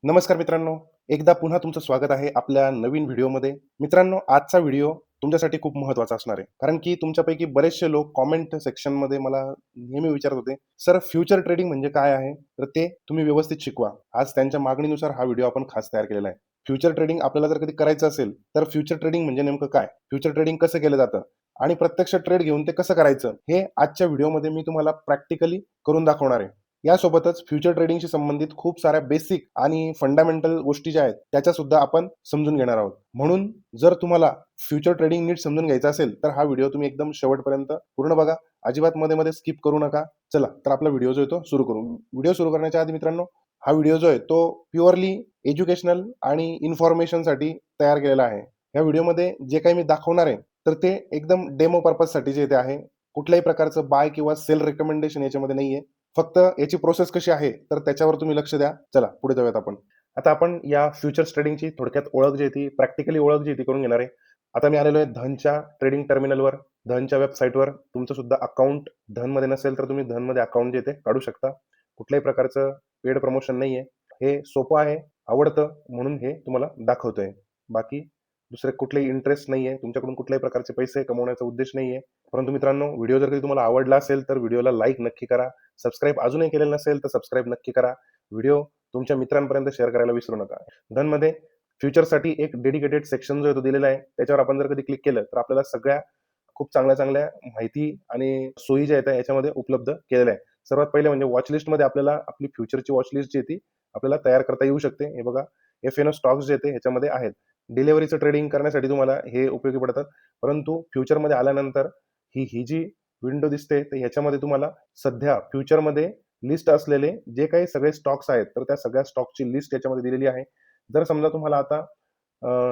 नमस्कार मित्रांनो, एकदा पुन्हा तुमचं स्वागत आहे आपल्या नवीन व्हिडिओमध्ये. मित्रांनो, आजचा व्हिडिओ तुमच्यासाठी खूप महत्त्वाचा असणार आहे. कारण की तुमच्यापैकी बरेचसे लोक कमेंट सेक्शनमध्ये मला नेहमी विचारत होते, "सर फ्युचर ट्रेडिंग म्हणजे काय आहे?" तर ते तुम्ही व्यवस्थित शिकवा. आज त्यांच्या मागणीनुसार हा व्हिडिओ आपण खास तयार केलेला आहे. फ्युचर ट्रेडिंग आपल्याला जर कधी करायचं असेल, तर फ्युचर ट्रेडिंग म्हणजे नेमकं काय? फ्युचर ट्रेडिंग कसं केलं जातं? आणि प्रत्यक्ष ट्रेड घेऊन ते कसं करायचं? हे आजच्या व्हिडिओमध्ये मी तुम्हाला प्रॅक्टिकली करून दाखवणार आहे. यासोबतच फ्युचर ट्रेडिंगशी संबंधित खूप साऱ्या बेसिक आणि फंडामेंटल गोष्टी ज्या आहेत त्याच्या सुद्धा आपण समजून घेणार आहोत. म्हणून जर तुम्हाला फ्युचर ट्रेडिंग नीट समजून घ्यायचं असेल तर हा व्हिडिओ तुम्ही एकदम शेवटपर्यंत पूर्ण बघा. अजिबात मध्ये मध्ये स्किप करू नका. चला तर आपला व्हिडिओ जो आहे तो सुरू करू. व्हिडिओ सुरू करण्याच्या आधी मित्रांनो, हा व्हिडिओ जो आहे तो प्युअरली एज्युकेशनल आणि इन्फॉर्मेशनसाठी तयार केलेला आहे. या व्हिडिओमध्ये जे काही मी दाखवणार आहे तर ते एकदम डेमो पर्पजसाठी जे ते आहे. कुठल्याही प्रकारचं बाय किंवा सेल रेकमेंडेशन याच्यामध्ये नाहीये. फक्त याची प्रोसेस कशी आहे तर त्याच्यावर तुम्ही लक्ष द्या. चला पुढे जाऊयात आपण. आता आपण या फ्युचर्स ट्रेडिंगची थोडक्यात ओळख जी आहे ती प्रॅक्टिकली ओळख जी आहे ती करून घेणार आहे. आता मी आलेलो आहे धनच्या ट्रेडिंग टर्मिनलवर. धनच्या वेबसाईटवर तुमचं सुद्धा अकाउंट धनमध्ये नसेल तर तुम्ही धनमध्ये अकाउंट जे ते काढू शकता. कुठल्याही प्रकारचं पेड प्रमोशन नाहीये. हे सोपं आहे, आवडतं म्हणून हे तुम्हाला दाखवतोय. बाकी दुसरे कुठलेही इंटरेस्ट नाहीये. तुमच्याकडून कुठल्याही प्रकारचे पैसे कमवण्याचा उद्देश नाहीये. परंतु मित्रांनो, व्हिडिओ जर कधी तुम्हाला आवडला असेल तर व्हिडिओला लाईक नक्की करा. सबस्क्राईब अजूनही केलेलं नसेल तर सबस्क्राईब नक्की करा. व्हिडिओ तुमच्या मित्रांपर्यंत शेअर करायला विसरू नका. धनमध्ये फ्युचरसाठी एक डेडिकेटेड सेक्शन जो आहे तो दिलेला आहे. त्याच्यावर आपण जर कधी क्लिक केलं तर आपल्याला सगळ्या खूप चांगल्या-चांगल्या माहिती आणि सोयी ज्या आहेत याच्यामध्ये उपलब्ध केलेल्या आहे. सर्वात पहिले म्हणजे वॉच लिस्टमध्ये आपल्याला आपली फ्युचरची वॉच लिस्ट जी आहे ती आपल्याला तयार करता येऊ शकते. हे बघा, एफ-एन-ओ स्टॉक्स जे आहेत ह्याच्यामध्ये आहेत. डिलिव्हरीचं ट्रेडिंग करण्यासाठी तुम्हाला हे उपयोगी पडतात. परंतु फ्युचरमध्ये आल्यानंतर ही जी विंडो दिसते तर ह्याच्यामध्ये तुम्हाला सध्या फ्युचरमध्ये लिस्ट असलेले जे काही सगळे स्टॉक्स आहेत तर त्या सगळ्या स्टॉकची लिस्ट याच्यामध्ये दिलेली आहे. जर समजा तुम्हाला आता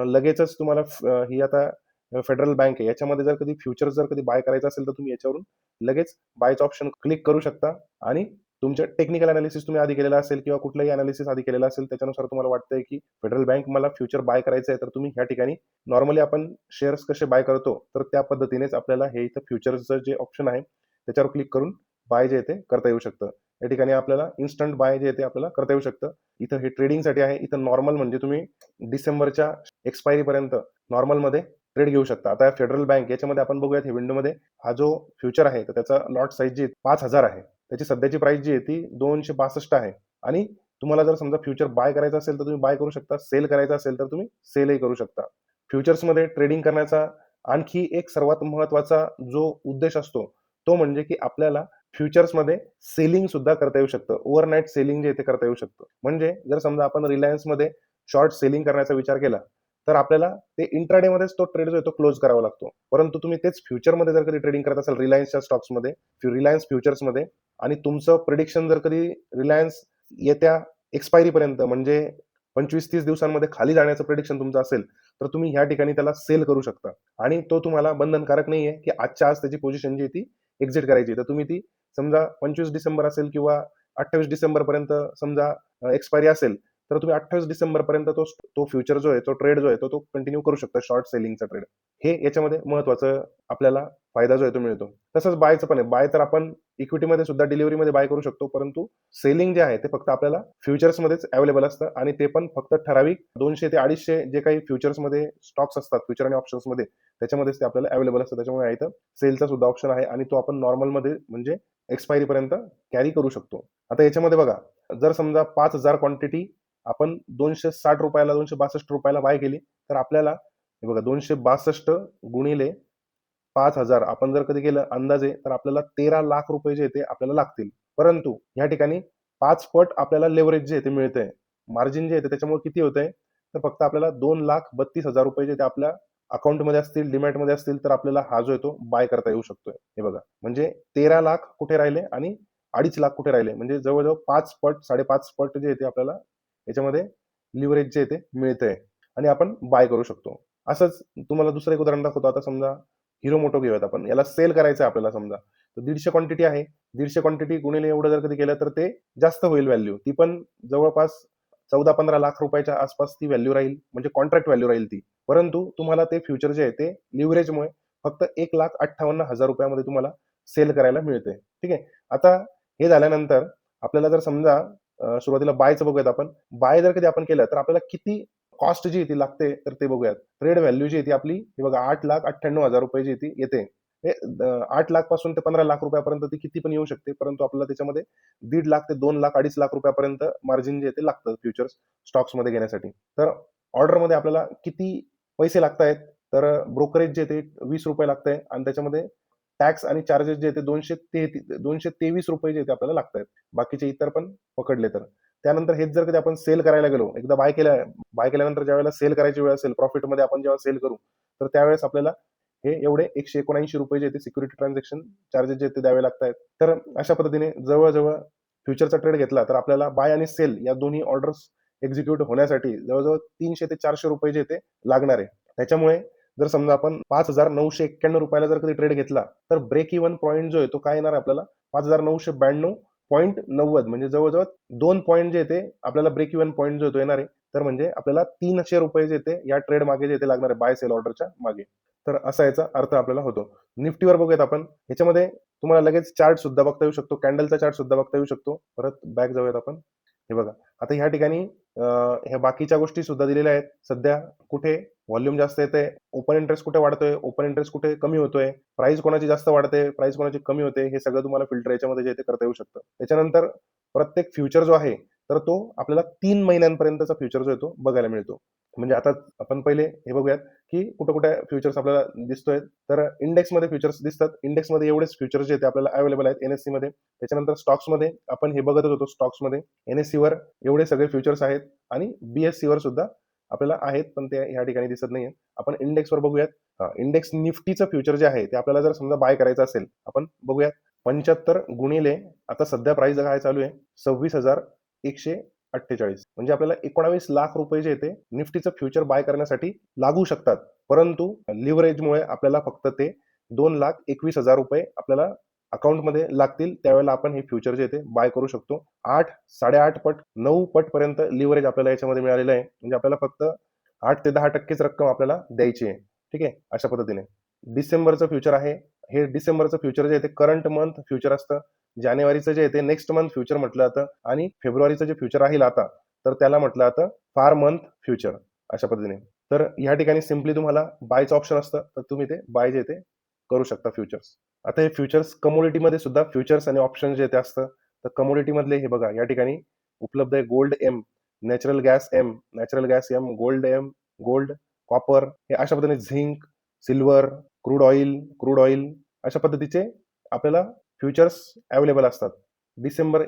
लगेचच तुम्हाला ही आता फेडरल बँक आहे याच्यामध्ये जर कधी फ्युचर्स जर कधी बाय करायचं असेल तर तुम्ही याच्यावरून लगेच बायचं ऑप्शन क्लिक करू शकता आणि तुमच्या टेक्निकल अनालिसिस तुम्ही आधी केलेला असेल किंवा कुठलाही अनालिसिस आधी केलेला असेल त्याच्यानुसार तुम्हाला वाटतंय की फेडरल बँक मला फ्युचर बाय करायचं आहे तर तुम्ही ह्या ठिकाणी नॉर्मली आपण शेअर्स कसे बाय करतो तर त्या पद्धतीनेच आपल्याला हे इथं फ्युचर्सचं जे ऑप्शन आहे त्याच्यावर क्लिक करून बाय जे ते करता येऊ शकतं. या ठिकाणी आपल्याला इन्स्टंट बाय जे ते आपल्याला करता येऊ शकतं. इथं हे ट्रेडिंगसाठी आहे. इथं नॉर्मल म्हणजे तुम्ही डिसेंबरच्या एक्सपायरीपर्यंत नॉर्मलमध्ये ट्रेड घेऊ शकता. आता फेडरल बँक याच्यामध्ये आपण बघूयात हे विंडोमध्ये हा जो फ्युचर आहे तर त्याचा लॉट साईज जी 5,000 आहे. त्याची सध्याची प्राइस जी आहे ती 262 आहे आणि तुम्हाला जर समजा फ्युचर बाय करायचं असेल तर तुम्ही बाय करू शकता. सेल करायचं असेल तर तुम्ही सेलही करू शकता. फ्युचर्समध्ये ट्रेडिंग करण्याचा आणखी एक सर्वात महत्त्वाचा जो उद्देश असतो, तो म्हणजे की आपल्याला फ्युचर्समध्ये सेलिंग सुद्धा करता येऊ शकतं. ओव्हरनाईट सेलिंग जे आहे ते करता येऊ शकतं. म्हणजे जर समजा आपण रिलायन्समध्ये शॉर्ट सेलिंग करण्याचा विचार केला, तर आपल्याला ते इंट्राडेमध्येच तो ट्रेड जो आहे तो क्लोज करावा लागतो. परंतु तुम्ही तेच फ्युचरमध्ये जर कधी ट्रेडिंग करत असाल रिलायन्सच्या स्टॉक्समध्ये, रिलायन्स फ्युचर्समध्ये आणि तुमचं प्रिडिक्शन जर कधी रिलायन्स येत्या एक्सपायरीपर्यंत म्हणजे 25-30 दिवसांमध्ये खाली जाण्याचं प्रिडिक्शन तुमचं असेल, तर तुम्ही ह्या ठिकाणी त्याला सेल करू शकता आणि तो तुम्हाला बंधनकारक नाहीये, की आजच्या आज त्याची पोझिशन जी आहे ती एक्झिट करायची. तर तुम्ही ती समजा 25 डिसेंबर असेल किंवा 28 डिसेंबरपर्यंत समजा एक्सपायरी असेल, तर तुम्ही 28 डिसेंबरपर्यंत तो फ्युचर जो आहे, तो ट्रेड जो आहे, तो कंटिन्यू करू शकता शॉर्ट सेलिंगचा ट्रेड. हे याच्यामध्ये महत्त्वाचं आपल्याला फायदा जो आहे तो मिळतो. तसंच बायचं पण आहे. बाय तर आपण इक्विटीमध्ये सुद्धा डिलिव्हरीमध्ये बाय करू शकतो. परंतु सेलिंग जे आहे ते फक्त आपल्याला फ्युचर्समध्येच अवेलेबल असतं आणि ते पण फक्त ठराविक 200 ते 250 जे काही फ्युचर्समध्ये स्टॉक्स असतात, फ्युचर आणि ऑप्शन्समध्ये त्याच्यामध्येच ते आपल्याला अवेलेबल असतं. त्याच्यामुळे इथं सेलचा सुद्धा ऑप्शन आहे आणि तो आपण नॉर्मलमध्ये म्हणजे एक्सपायरीपर्यंत कॅरी करू शकतो. आता याच्यामध्ये बघा, जर समजा 5,000 क्वांटिटी आपण ₹260 ला ₹262 बाय केली, तर आपल्याला हे बघा 262 गुणिले 5,000 आपण जर कधी केलं अंदाजे तर आपल्याला 13 लाख रुपये जे ते आपल्याला लागतील. परंतु या ठिकाणी 5 पट आपल्याला लेव्हरेज जे आहे ते मिळतंय. मार्जिन जे आहे त्याच्यामुळे किती होतंय, तर फक्त आपल्याला ₹2,32,000 जे ते आपल्या अकाउंटमध्ये असतील, डीमॅटमध्ये असतील, तर आपल्याला हा जो आहे तो बाय करता येऊ शकतोय. हे बघा, म्हणजे 13 लाख कुठे राहिले आणि 2.5 लाख कुठे राहिले. म्हणजे जवळ-जवळ 5 पट, 5.5 पट जे आहे ते आपल्याला याच्यामध्ये लिव्हरेज जे आहे ते मिळतंय आणि आपण बाय करू शकतो. असंच तुम्हाला दुसरं एक उदाहरण दाखवतो. आता समजा हिरो मोटो घेऊयात आपण. याला सेल करायचं आहे आपल्याला समजा. तर 150 क्वांटिटी आहे. 150 क्वांटिटी गुणिले एवढं जर कधी केलं तर ते जास्त होईल व्हॅल्यू. ती पण जवळपास 14-15 लाख रुपयाच्या आसपास ती व्हॅल्यू राहील. म्हणजे कॉन्ट्रॅक्ट व्हॅल्यू राहील ती. परंतु तुम्हाला ते फ्युचर जे आहे ते लिव्हरेजमुळे फक्त ₹1,58,000 मध्ये तुम्हाला सेल करायला मिळते. ठीक आहे. आता हे झाल्यानंतर आपल्याला जर समजा सुरुवातीला बायचं बघूयात आपण. बाय जर कधी आपण केलं तर आपल्याला किती कॉस्ट जी ती लागते तर ते बघूयात. ट्रेड व्हॅल्यू जी आहे ती आपली हे बघा ₹8,98,000 जी ती येते. हे 8,00,000 पासून ते 15,00,000 रुपयापर्यंत ती किती पण येऊ शकते. परंतु आपल्याला त्याच्यामध्ये 1,50,000 ते 2,00,000 2,50,000 रुपयापर्यंत मार्जिन जे आहे ते लागतं फ्युचर्स स्टॉक्समध्ये घेण्यासाठी. तर ऑर्डरमध्ये आपल्याला किती पैसे लागतायत तर ब्रोकरेज जे ते ₹20 लागतंय आणि त्याच्यामध्ये टॅक्स आणि चार्जेस जे ते ₹223 जे ते आपल्याला लागतायत. बाकीचे इतर पण पकडले तर. त्यानंतर हेच जर कधी आपण सेल करायला गेलो, एकदा बाय केल्यानंतर ज्यावेळेला सेल करायची वेळ असेल, प्रॉफिटमध्ये आपण जेव्हा सेल करू, तर त्यावेळेस आपल्याला हे एवढे ₹179 जे ते सिक्युरिटी ट्रान्झॅक्शन चार्जेस जे ते द्यावे लागतायत. तर अशा पद्धतीने जवळ-जवळ फ्युचरचा ट्रेड घेतला तर आपल्याला बाय आणि सेल या दोन्ही ऑर्डर्स एक्झिक्यूट होण्यासाठी जवळ-जवळ ₹300 ते ₹400 जे ते लागणार आहे. त्याच्यामुळे जर समजा आपण ₹5,991 जर कधी ट्रेड घेतला, तर ब्रेक इव्हन पॉइंट जो आहे तो काय येणार आहे आपल्याला 5,992.90 म्हणजे जवळ-जवळ 2 पॉइंट जे ते आपल्याला ब्रेक इव्हन पॉइंट जो आहे तो येणार आहे. तर म्हणजे आपल्याला ₹300 जे ते या ट्रेड मागे जे ते लागणार आहे बाय सेल ऑर्डरच्या मागे. तर असा याचा अर्थ आपल्याला होतो. निफ्टीवर बघूयात आपण. ह्याच्यामध्ये तुम्हाला लगेच चार्ट सुद्धा बघता येऊ शकतो. कॅन्डलचा चार्ट सुद्धा बघता येऊ शकतो. परत बॅक जाऊयात आपण. हे बघा. आता ह्या ठिकाणी ह्या बाकीच्या गोष्टी सुद्धा दिलेल्या आहेत. सध्या कुठे व्हॉल्यूम जास्त येतंय, ओपन इंटरेस्ट कुठे वाढतोय, ओपन इंटरेस्ट कुठे कमी होतोय, प्राइस कोणाची जास्त वाढते, प्राइस कोणाची कमी होते, हे सगळं तुम्हाला फिल्टर याच्यामध्ये जे ते करता येऊ शकतं. त्याच्यानंतर प्रत्येक फ्युचर जो आहे, तर तो आपल्याला 3 महिन्यांपर्यंतचा फ्युचर जो आहे तो बघायला मिळतो. म्हणजे आता आपण पहिले हे बघूयात, की कुठे-कुठे फ्युचर्स आपल्याला दिसतोय. तर इंडेक्समध्ये फ्युचर्स दिसतात. इंडेक्समध्ये एवढेच फ्युचर्स जे आहेत ते आपल्याला अवेलेबल आहेत एनएससीमध्ये. त्याच्यानंतर स्टॉक्समध्ये आपण हे बघतच होतो स्टॉक्समध्ये. एनएससीवर एवढे सगळे फ्युचर्स आहेत आणि बीएससीवर सुद्धा आपल्याला आहेत, पण ते ह्या ठिकाणी दिसत नाहीये. आपण इंडेक्सवर बघूयात. इंडेक्स निफ्टीचं फ्युचर जे आहे ते आपल्याला जर समजा बाय करायचं असेल, आपण बघूयात 75 गुणिले आता सध्या प्राइस काय चालू आहे 26,148 म्हणजे आपल्याला 19,00,000 रुपये जे ते निफ्टीचं फ्युचर बाय करण्यासाठी लागू शकतात. परंतु लिव्हरेजमुळे आपल्याला फक्त ते 2,21,000 रुपये आपल्याला अकाउंटमध्ये लागतील. त्यावेळेला आपण हे फ्युचर जे ते बाय करू शकतो. 8, 8.5 पट, 9 पट पर्यंत लिव्हरेज आपल्याला याच्यामध्ये मिळालेलं आहे. म्हणजे आपल्याला फक्त 8 ते 10% रक्कम आपल्याला द्यायची आहे. ठीक आहे. अशा पद्धतीने. डिसेंबरचं फ्युचर आहे. हे डिसेंबरचं फ्युचर जे आहे ते करंट मंथ फ्युचर असतं. जानेवारीचं जे आहे ते नेक्स्ट मंथ फ्युचर म्हटलं जातं आणि फेब्रुवारीचं जे फ्युचर राहील आता, तर त्याला म्हटलं जातं फार मंथ फ्युचर अशा पद्धतीने. तर ह्या ठिकाणी सिम्पली तुम्हाला बायचं ऑप्शन असतं, तर तुम्ही ते बाय जे ते करू शकता फ्युचर्स. आता हे फ्युचर्स कमोडिटीमध्ये सुद्धा फ्युचर्स आणि ऑप्शन जे ते असतं. तर कमोडिटीमधले हे बघा या ठिकाणी उपलब्ध आहे gold um, natural gas um, gold, copper हे अशा पद्धतीने झिंक, सिल्वर, क्रूड ऑइल अशा पद्धतीचे आपल्याला फ्युचर्स अवेलेबल असतात.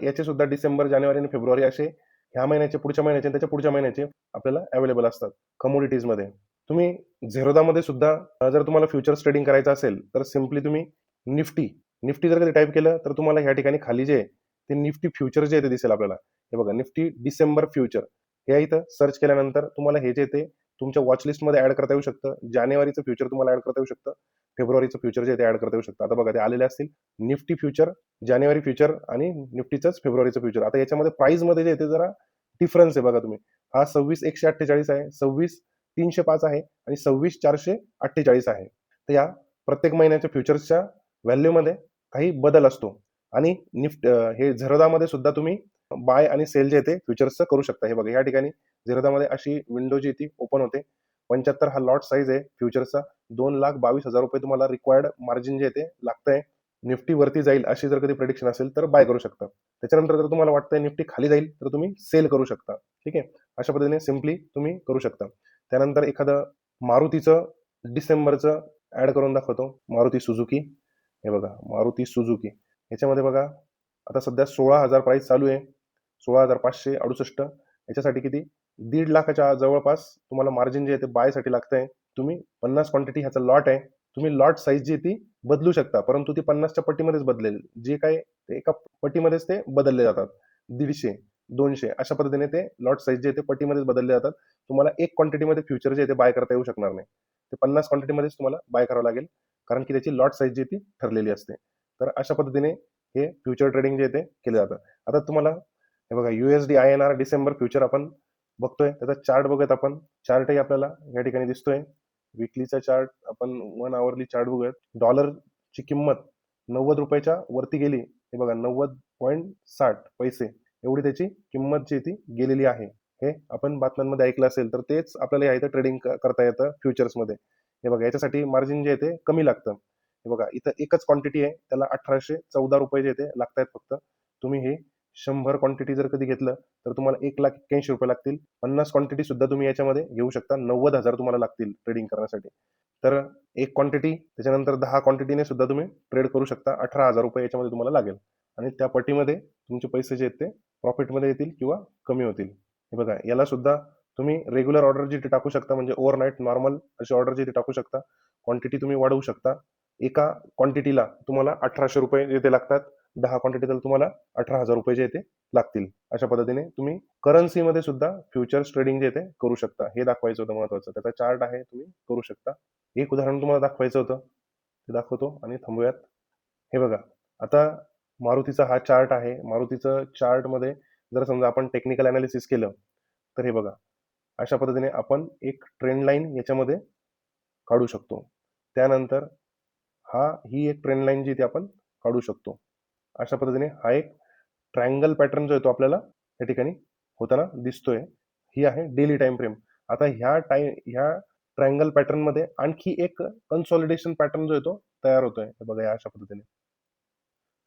याचे सुद्धा डिसेंबर, जानेवारी आणि फेब्रुवारी असे ह्या महिन्याचे, पुढच्या महिन्याचे आणि त्याच्या पुढच्या महिन्याचे आपल्याला अवेलेबल असतात कमोडिटीजमध्ये. तुम्ही झेरोदामध्ये सुद्धा जर तुम्हाला फ्युचर्स ट्रेडिंग करायचं असेल, तर सिम्पली तुम्ही निफ्टी जर कधी टाइप केलं, तर तुम्हाला ह्या ठिकाणी खाली जे आहे, ते निफ्टी फ्युचर जे आहे ते दिसेल आपल्याला. हे बघा निफ्टी डिसेंबर फ्युचर. हे इथं सर्च केल्यानंतर तुम्हाला हे जे ते तुमच्या वॉच लिस्टमध्ये ॲड करता येऊ शकतं. जानेवारीचं फ्युचर तुम्हाला ॲड करता येऊ शकतं. फेब्रुवारीचं फ्युचर जे आहे ते ॲड करता येऊ शकतं. आता बघा ते आलेले असतील. निफ्टी फ्युचर, जानेवारी फ्युचर आणि निफ्टीचंच फेब्रुवारीचं फ्युचर. आता याच्यामध्ये प्राइसमध्ये जे आहे ते जरा डिफरन्स आहे बघा तुम्ही. हा 26,148 आहे, 26,305 आहे आणि 26,448 आहे. तर या प्रत्येक महिन्याच्या फ्युचर्सच्या व्हॅल्यूमध्ये काही बदल असतो आणि हे झेरोदामध्ये सुद्धा तुम्ही बाय आणि सेल जे आहे ते फ्युचर्सचं करू शकता. हे बघा या ठिकाणी झेरोदामध्ये अशी विंडो जी ती ओपन होते. 75 हा लॉट साईज आहे फ्युचर्सचा. 2,22,000 रुपये तुम्हाला रिक्वायर्ड मार्जिन जे आहे ते लागतंय. निफ्टी वरती जाईल अशी जर कधी प्रेडिक्शन असेल तर बाय करू शकता. त्याच्यानंतर जर तुम्हाला वाटतंय निफ्टी खाली जाईल तर तुम्ही सेल करू शकता. ठीक आहे. अशा पद्धतीने सिम्पली तुम्ही करू शकता. त्यानंतर एखादं मारुतीचं डिसेंबरचं ॲड करून दाखवतो. मारुती सुझुकी. हे बघा मारुती सुझुकी. ह्याच्यामध्ये बघा आता सध्या 16,000 प्राइस चालू आहे. 16,568 याच्यासाठी किती 1,50,000च्या जवळपास तुम्हाला मार्जिन जे आहे ते बायसाठी लागतंय. तुम्ही 50 क्वांटिटी ह्याचा लॉट आहे. तुम्ही लॉट साईज जी ती बदलू शकता. परंतु ती 50च्या पट्टीमध्येच बदलेल. जे काही ते एका पट्टीमध्येच ते बदलले जातात. 150, 200 अशा पद्धतीने ते लॉट साईज जे आहे ते पट्टीमध्येच बदलले जातात. तुम्हाला एक क्वांटिटीमध्ये फ्युचर जे आहे ते बाय करता येऊ शकणार नाही. ते 50 क्वांटिटीमध्येच तुम्हाला बाय करावं लागेल. कारण की त्याची लॉट साईज जी ती ठरलेली असते. तर अशा पद्धतीने हे फ्युचर ट्रेडिंग जे आहे ते केलं जातं. आता तुम्हाला हे बघा USD INR डिसेंबर फ्युचर आपण बघतोय. त्याचा चार्ट बघूयात आपण. चार्टही आपल्याला या ठिकाणी दिसतोय. वीकलीचा चार्ट आपण 1 आवरली चार्ट बघूयात. डॉलरची किंमत ₹90 च्या वरती गेली. हे बघा 90.60 पैसे. एवढी त्याची किंमत जी ती गेलेली आहे. हे आपण बातम्यांमध्ये ऐकलं असेल, तर तेच आपल्याला या इथं ट्रेडिंग करता येतं फ्युचर्समध्ये. हे बघा, याच्यासाठी मार्जिन जे आहे ते कमी लागतं. हे बघा, इथं एकच क्वांटिटी आहे, त्याला ₹1814 जे ते लागतायत फक्त. तुम्ही हे 100 क्वांटिटी जर कधी घेतलं, तर तुम्हाला ₹1,81,000 लागतील. 50 क्वांटिटी सुद्धा तुम्ही याच्यामध्ये घेऊ शकता. 90,000 तुम्हाला लागतील ट्रेडिंग करण्यासाठी. तर एक क्वांटिटी, त्याच्यानंतर 10 क्वांटिटीने सुद्धा तुम्ही ट्रेड करू शकता. ₹18,000 याच्यामध्ये तुम्हाला लागेल आणि त्या पटीमध्ये तुमचे पैसे जे आहेत ते प्रॉफिटमध्ये येतील किंवा कमी होतील. हे बघा, याला सुद्धा तुम्ही रेग्युलर ऑर्डर जी टाकू शकता, म्हणजे ओव्हरनाईट नॉर्मल अशी ऑर्डर जी टाकू शकता. क्वांटिटी तुम्ही वाढवू शकता. एका क्वांटिटीला तुम्हाला ₹1800 जे ते लागतात. 10 क्वांटिटीला तुम्हाला ₹18,000 जे ते लागतील. अशा पद्धतीने तुम्ही करन्सीमध्ये सुद्धा फ्युचर्स ट्रेडिंग जे ते करू शकता. हे दाखवायचं होतं महत्त्वाचं. त्याचा चार्ट आहे, तुम्ही करू शकता. एक उदाहरण तुम्हाला दाखवायचं होतं, ते दाखवतो आणि थांबूयात. हे बघा, आता मारुतीचा हा चार्ट आहे. मारुतीचं चार्टमध्ये जर समजा आपण टेक्निकल अनालिसिस केलं, तर हे बघा, अशा पद्धतीने आपण एक ट्रेंड लाईन याच्यामध्ये काढू शकतो. त्यानंतर ही एक ट्रेंड लाईन जी ती आपण काढू शकतो. अशा पद्धतीने हा एक ट्रायंगल पॅटर्न जो आहे तो आपल्याला या ठिकाणी होताना दिसतोय. ही आहे डेली टाइम फ्रेम. आता ह्या ट्रायंगल पॅटर्नमध्ये आणखी एक कन्सॉलिडेशन पॅटर्न जो आहे तो तयार होतोय. हे बघा, या अशा पद्धतीने.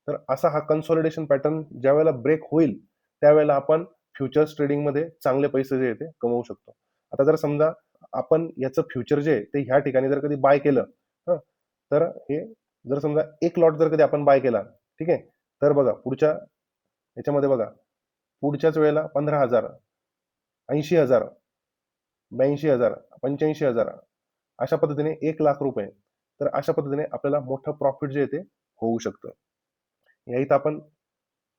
तर असा हा कन्सॉलिडेशन पॅटर्न ज्यावेळेला ब्रेक होईल, त्यावेळेला आपण फ्युचर्स ट्रेडिंगमध्ये चांगले पैसे जे आहे ते कमवू शकतो. आता जर समजा आपण याचं फ्युचर जे आहे ते ह्या ठिकाणी जर कधी बाय केलं, हं, तर हे जर समजा एक लॉट जर कधी आपण बाय केला, ठीक आहे, तर बघा पुढच्या याच्यामध्ये बघा, पुढच्याच वेळेला 15,000, 80,000, 82,000, 85,000 अशा पद्धतीने ₹1,00,000. तर अशा पद्धतीने आपल्याला मोठं प्रॉफिट जे आहे ते होऊ शकतं. या इथं आपण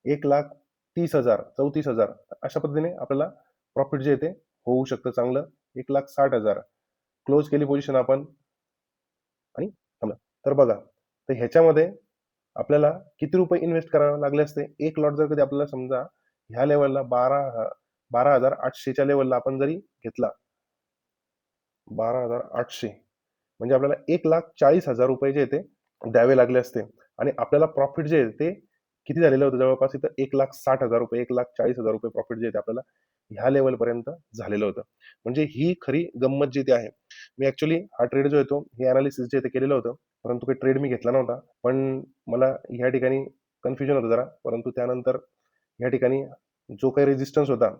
1,30,000, 34,000 अशा पद्धतीने आपल्याला प्रॉफिट जे आहे ते होऊ शकतं चांगलं. 1,60,000 क्लोज केली पोझिशन आपण आणि थांबला. तर बघा, तर ह्याच्यामध्ये आपल्याला किती रुपये इन्व्हेस्ट करावे लागले असते? एक लॉट जर कधी आपल्याला समजा ह्या लेव्हलला 12,800च्या लेव्हलला आपण जरी घेतला, 12,800 म्हणजे आपल्याला ₹1,40,000 जे ते द्यावे लागले असते आणि आपल्याला प्रॉफिट जे आहे ते किती झालेलं होतं? जवळपास इथं ₹1,60,000, ₹1,40,000 प्रॉफिट जे आहे ते आपल्याला ह्या लेव्हलपर्यंत झालेलं होतं. म्हणजे ही खरी गंमत जी ती आहे. मी ॲक्चुअली हा ट्रेड जो आहे तो, हे एनालिसिस जे आहे ते केलेलं होतं. परंतु काही ट्रेड मी घेतला नव्हता. पण मला ह्या ठिकाणी कन्फ्युजन होतं जरा. परंतु त्यानंतर या ठिकाणी जो काही रेझिस्टन्स होता,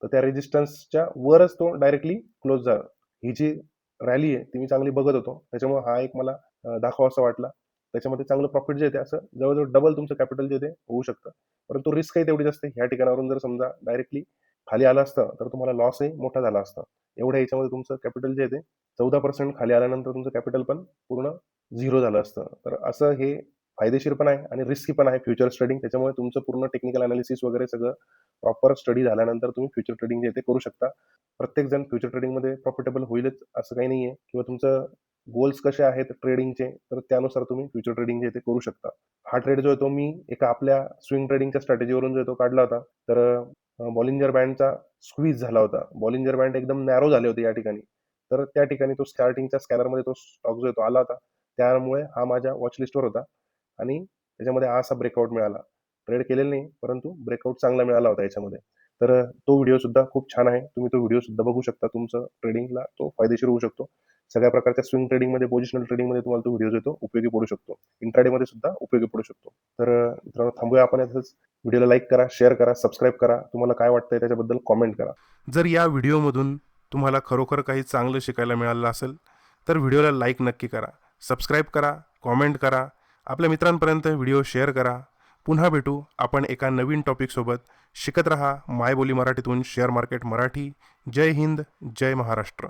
तर त्या रेझिस्टन्सच्या वरच तो डायरेक्टली क्लोज झाला. ही जी रॅली आहे ती मी चांगली बघत होतो. त्याच्यामुळे हा एक मला दाखवावासा वाटला. त्याच्यामध्ये चांगलं प्रॉफिट जे आहे ते असं जवळ-जवळ डबल तुमचं कॅपिटल जे ते होऊ शकतं. परंतु रिस्कही तेवढीच असते. ह्या ठिकाणावरून जर समजा डायरेक्टली खाली आलं असतं, तर तुम्हाला लॉसही मोठा झाला असता. एवढ्या ह्याच्यामध्ये तुमचं कॅपिटल जे आहे ते 14% खाली आल्यानंतर तुमचं कॅपिटल पण पूर्ण 0 झालं असतं. तर असं हे फायदेशीर पण आहे आणि रिस्की पण आहे फ्युचर्स ट्रेडिंग. त्याच्यामुळे तुमचं पूर्ण टेक्निकल अनालिसिस वगैरे सगळं प्रॉपर स्टडी झाल्यानंतर तुम्ही फ्युचर ट्रेडिंग जे आहे ते करू शकता. प्रत्येक जण फ्युचर ट्रेडिंगमध्ये प्रॉफिटेबल होईलच असं काही नाहीये, किंवा तुमचं गोल्स कसे आहेत ट्रेडिंगचे, तर त्यानुसार तुम्ही फ्युचर ट्रेडिंग जे आहे ते करू शकता. हा ट्रेड जो आहे तो मी एका आपल्या स्विंग ट्रेडिंगच्या स्ट्रॅटेजीवरून जो आहे तो काढला होता. तर बॉलिंजर बँडचा स्क्वीज झाला होता. बॉलिंजर बँड एकदम नॅरो झाले होते या ठिकाणी. तर त्या ठिकाणी तो स्टार्टिंगच्या स्कॅनरमध्ये तो स्टॉक जो आहे तो आला होता. त्यामुळे हा माझ्या वॉच लिस्टवर होता आणि त्याच्यामध्ये हा असा ब्रेकआउट मिळाला. ट्रेड केलेलं नाही, परंतु ब्रेकआउट चांगला मिळाला होता याच्यामध्ये. तर तो व्हिडिओ सुद्धा खूप छान आहे. तुम्ही तो व्हिडिओ सुद्धा बघू शकता. तुमचं ट्रेडिंगला तो फायदेशीर होऊ शकतो. सगळ्या प्रकारच्या स्विंग ट्रेडिंगमध्ये, पोझिशनल ट्रेडिंगमध्ये तुम्हाला तो व्हिडिओ जो आहे तो उपयोगी पडू शकतो. इंट्राडेमध्ये सुद्धा उपयोगी पडू शकतो. तर मित्रांनो, थांबूया आपण यातच. व्हिडिओला लाईक करा, शेअर करा, सबस्क्राईब करा. तुम्हाला काय वाटतंय त्याच्याबद्दल कॉमेंट करा. जर या व्हिडिओमधून तुम्हाला खरोखर काही चांगलं शिकायला मिळालं असेल, तर व्हिडिओला लाईक नक्की करा, सबस्क्राईब करा, कॉमेंट करा, आपल्या मित्रांपर्यंत व्हिडिओ शेअर करा. पुन्हा भेटू आपण एका नवीन टॉपिकसोबत. शिकत रहा मायबोली मराठीतून शेअर मार्केट मराठी. जय हिंद, जय महाराष्ट्र.